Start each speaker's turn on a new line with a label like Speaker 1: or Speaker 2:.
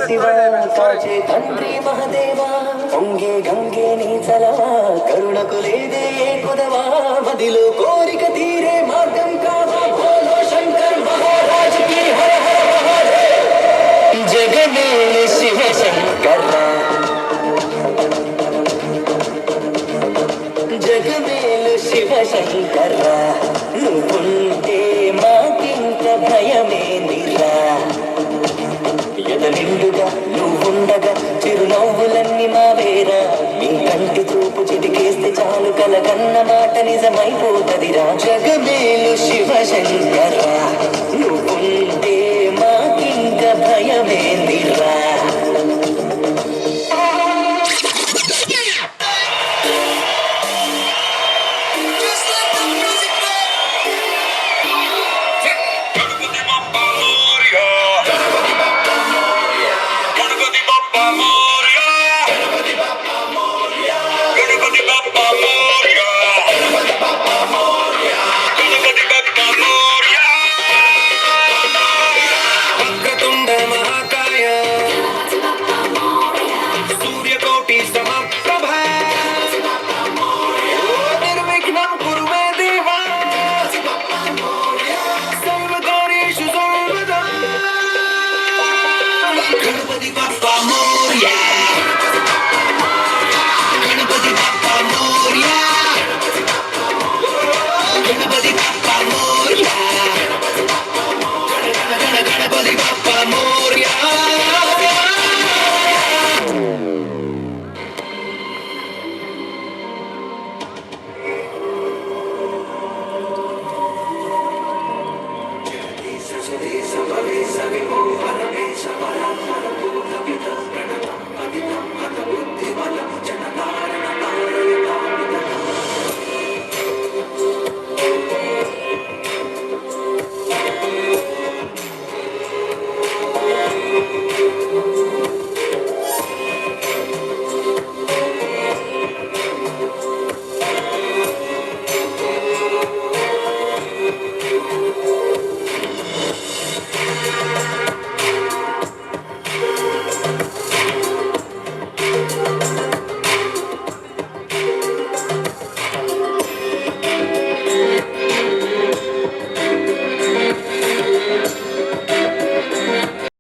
Speaker 1: శివ కాచే తండ్రి మహదేవా పొంగే గంగే నీ చలవా కరుణకు లేదే ఏ కుదవా మదిలో కోరిక తీరే మార్గం కావా బోలో శంకర్ మహారాజ్ కి హర హర మహాదేవ్ జగమేలు శివ శంకర జగమేలు శివ శంకర నువ్వుంటే మాకింక భయమే నిరా నిండుగా నువ్వుండగా చిరునవ్వులన్నీ మావేరా నీ కంటి చూపు చిటికేస్తే చాలు కలగన్న మాట నిజమైపోతదిరా జగమేలు శివ శంకర